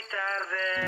tarde.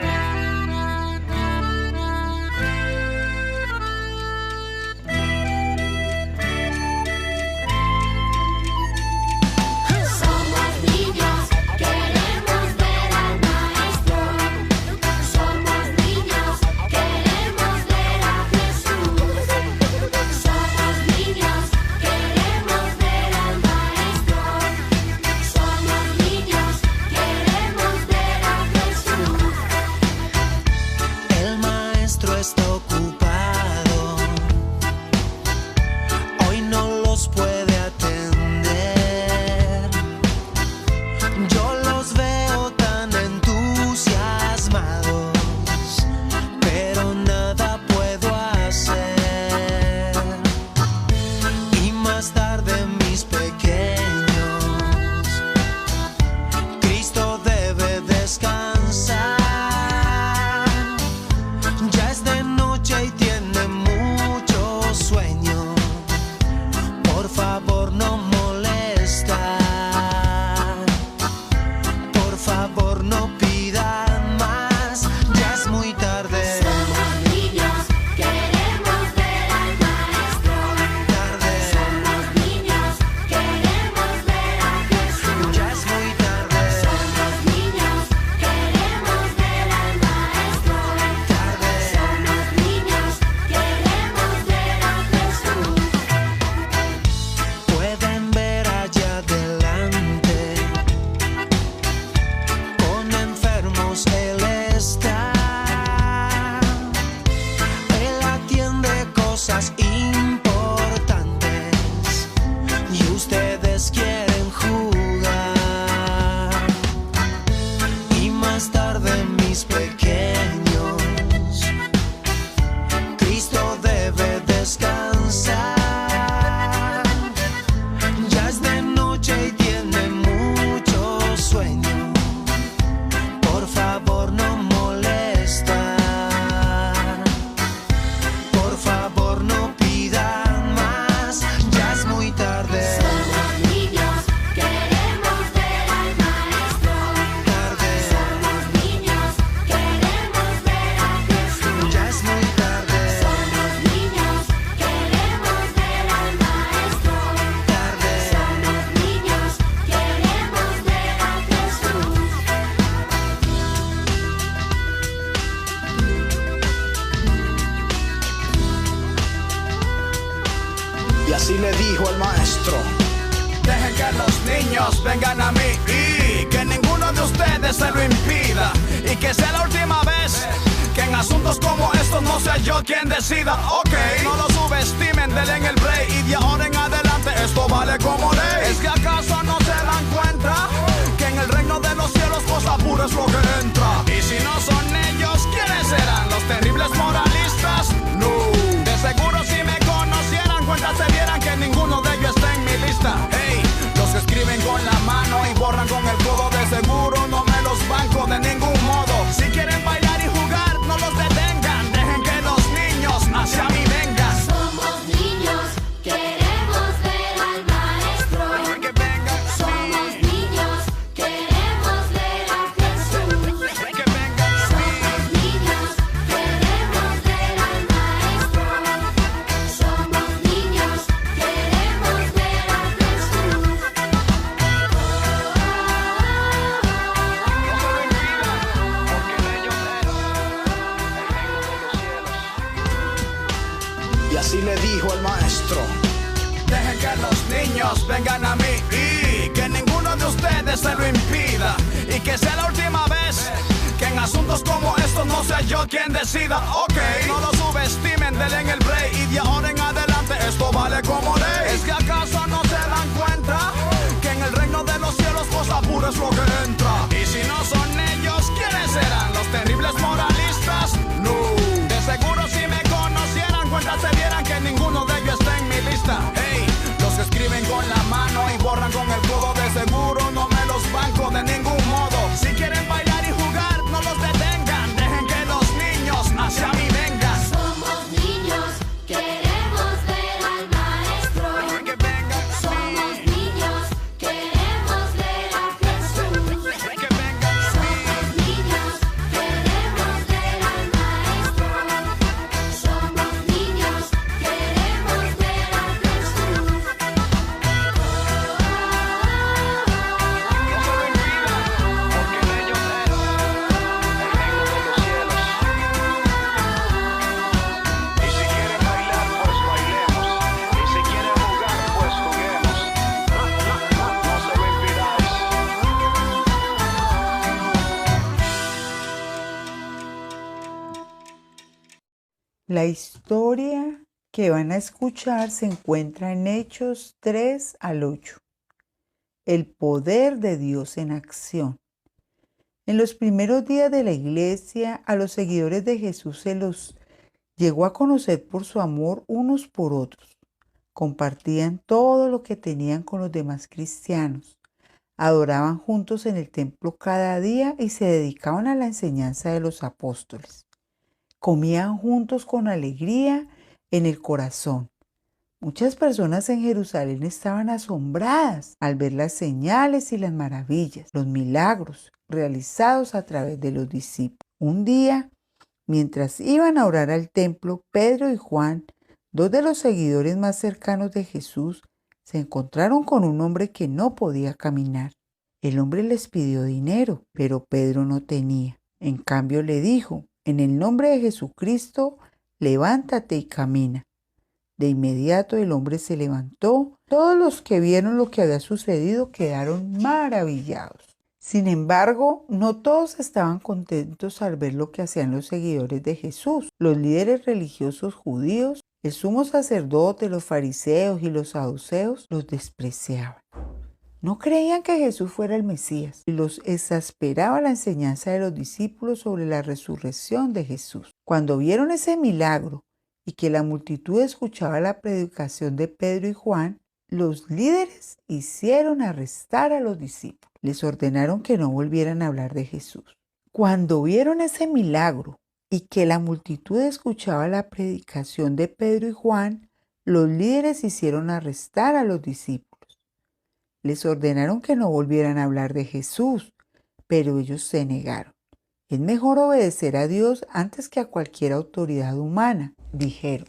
Así le dijo el maestro: dejen que los niños vengan a mí y que ninguno de ustedes se lo impida, y que sea la última vez que en asuntos como estos no sea yo quien decida. Ok, no lo subestimen, denle en el break, y de ahora en adelante esto vale como ley. ¿Es que acaso no se dan cuenta que en el reino de los cielos cosa pura es lo que entra? Y si no son ellos, ¿quiénes serán? ¿Los terribles moralistas? No, de seguro si me conocieran cuenta se dieran que ninguno de ellos está en mi lista. Hey, los que escriben con la mano y borran con el codo, de seguro no me los banco de ningún modo. Si quieren bailar y jugar, no los detengan, dejen que los niños hacia mí vengan. Somos niños, queremos ver al maestro. Que vengan. Somos niños, queremos ver a Jesús. Que vengan. Somos niños, queremos ver al maestro. Somos niños, queremos ver a Jesús. Y así le dijo el maestro: dejen que los niños vengan a mí y que ninguno de ustedes se lo impida, y que sea la última vez que en asuntos como estos no sea yo quien decida. Ok, no lo subestimen, denle en el break, y de ahora en adelante esto vale como ley. ¿Es que acaso no se dan cuenta que en el reino de los cielos cosa pura es lo que entra? Y si no son ellos, ¿quiénes serán? ¿Los terribles moralistas? No, de seguro si me conocieran cuenta se dieran que ninguno de ellos está en mi lista. Hey, los que escriben con la mano y borran con el codo, de seguro no me los banco de ningún modo. Si quieren bailar y jugar, no los detengan, dejen que los niños hacia mí vengan. Somos niños, queremos ver al maestro. Que vengan. Somos niños, queremos ver a Jesús. Que vengan. Somos niños, La historia que van a escuchar se encuentra en Hechos 3 al 8. El poder de Dios en acción. En los primeros días de la iglesia, a los seguidores de Jesús se los llegó a conocer por su amor unos por otros. Compartían todo lo que tenían con los demás cristianos. Adoraban juntos en el templo cada día y se dedicaban a la enseñanza de los apóstoles. Comían juntos con alegría en el corazón. Muchas personas en Jerusalén estaban asombradas al ver las señales y las maravillas, los milagros realizados a través de los discípulos. Un día, mientras iban a orar al templo, Pedro y Juan, dos de los seguidores más cercanos de Jesús, se encontraron con un hombre que no podía caminar. El hombre les pidió dinero, pero Pedro no tenía. En cambio le dijo: en el nombre de Jesucristo, levántate y camina. De inmediato el hombre se levantó. Todos los que vieron lo que había sucedido quedaron maravillados. Sin embargo, no todos estaban contentos al ver lo que hacían los seguidores de Jesús. Los líderes religiosos judíos, el sumo sacerdote, los fariseos y los saduceos los despreciaban. No creían que Jesús fuera el Mesías y los exasperaba la enseñanza de los discípulos sobre la resurrección de Jesús. Cuando vieron ese milagro y que la multitud escuchaba la predicación de Pedro y Juan, los líderes hicieron arrestar a los discípulos. Les ordenaron que no volvieran a hablar de Jesús. Cuando vieron ese milagro y que la multitud escuchaba la predicación de Pedro y Juan, los líderes hicieron arrestar a los discípulos. Les ordenaron que no volvieran a hablar de Jesús, pero ellos se negaron. Es mejor obedecer a Dios antes que a cualquier autoridad humana, dijeron.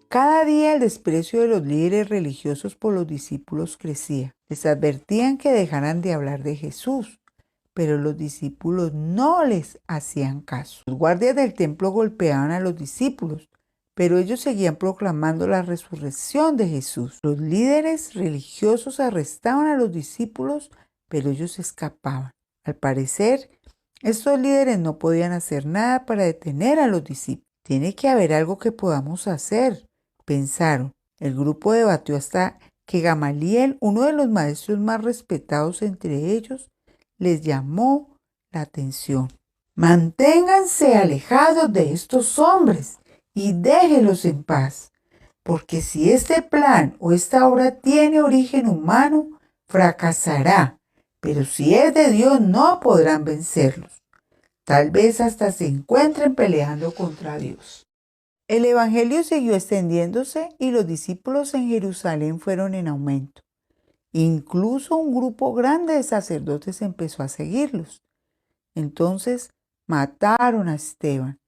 Cada día el desprecio de los líderes religiosos por los discípulos crecía. Les advertían que dejaran de hablar de Jesús, pero los discípulos no les hacían caso. Los guardias del templo golpeaban a los discípulos, pero ellos seguían proclamando la resurrección de Jesús. Los líderes religiosos arrestaban a los discípulos, pero ellos escapaban. Al parecer, estos líderes no podían hacer nada para detener a los discípulos. Tiene que haber algo que podamos hacer, pensaron. El grupo debatió hasta que Gamaliel, uno de los maestros más respetados entre ellos, les llamó la atención. Manténganse alejados de estos hombres y déjenlos en paz, porque si este plan o esta obra tiene origen humano, fracasará, pero si es de Dios no podrán vencerlos. Tal vez hasta se encuentren peleando contra Dios. El evangelio siguió extendiéndose y los discípulos en Jerusalén fueron en aumento. Incluso un grupo grande de sacerdotes empezó a seguirlos. Entonces mataron a Esteban.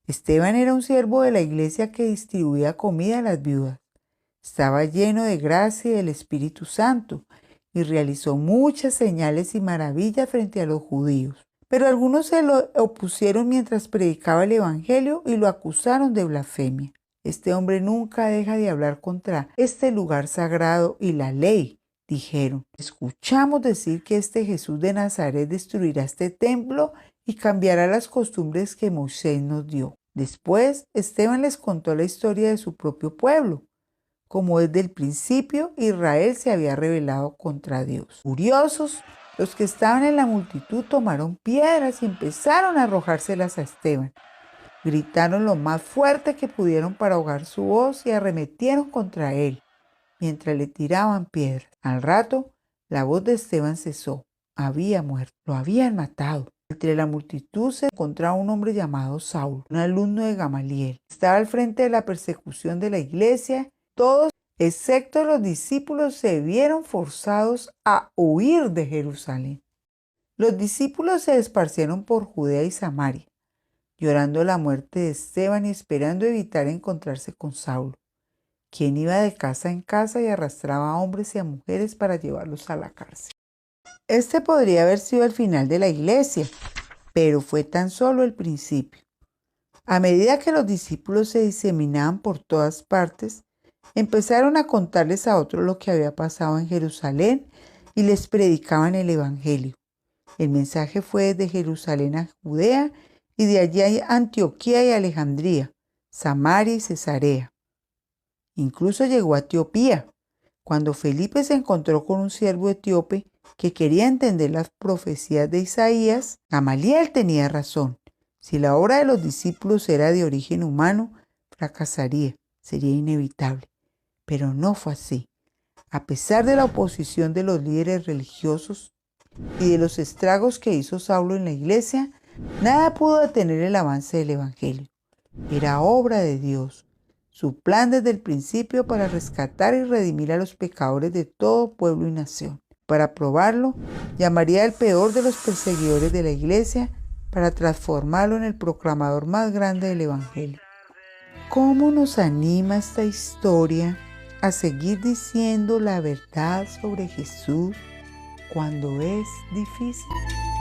Esteban era un siervo de la iglesia que distribuía comida a las viudas. Estaba lleno de gracia y del Espíritu Santo y realizó muchas señales y maravillas frente a los judíos. Pero algunos se lo opusieron mientras predicaba el evangelio y lo acusaron de blasfemia. Este hombre nunca deja de hablar contra este lugar sagrado y la ley, dijeron. Escuchamos decir que este Jesús de Nazaret destruirá este templo y cambiará las costumbres que Moisés nos dio. Después, Esteban les contó la historia de su propio pueblo. Como desde el principio, Israel se había rebelado contra Dios. Furiosos, los que estaban en la multitud tomaron piedras y empezaron a arrojárselas a Esteban. Gritaron lo más fuerte que pudieron para ahogar su voz y arremetieron contra él, mientras le tiraban piedras. Al rato, la voz de Esteban cesó. Había muerto, lo habían matado. Entre la multitud se encontraba un hombre llamado Saulo, un alumno de Gamaliel. Estaba al frente de la persecución de la iglesia. Todos, excepto los discípulos, se vieron forzados a huir de Jerusalén. Los discípulos se esparcieron por Judea y Samaria, llorando la muerte de Esteban y esperando evitar encontrarse con Saulo, quien iba de casa en casa y arrastraba a hombres y a mujeres para llevarlos a la cárcel. Este podría haber sido el final de la iglesia, pero fue tan solo el principio. A medida que los discípulos se diseminaban por todas partes, empezaron a contarles a otros lo que había pasado en Jerusalén y les predicaban el evangelio. El mensaje fue desde Jerusalén a Judea y de allí a Antioquía y Alejandría, Samaria y Cesarea. Incluso llegó a Etiopía, cuando Felipe se encontró con un siervo etíope que quería entender las profecías de Isaías. Gamaliel tenía razón. Si la obra de los discípulos era de origen humano, fracasaría, sería inevitable. Pero no fue así. A pesar de la oposición de los líderes religiosos y de los estragos que hizo Saulo en la iglesia, nada pudo detener el avance del evangelio. Era obra de Dios, su plan desde el principio para rescatar y redimir a los pecadores de todo pueblo y nación. Para probarlo, llamaría al peor de los perseguidores de la iglesia para transformarlo en el proclamador más grande del evangelio. ¿Cómo nos anima esta historia a seguir diciendo la verdad sobre Jesús cuando es difícil?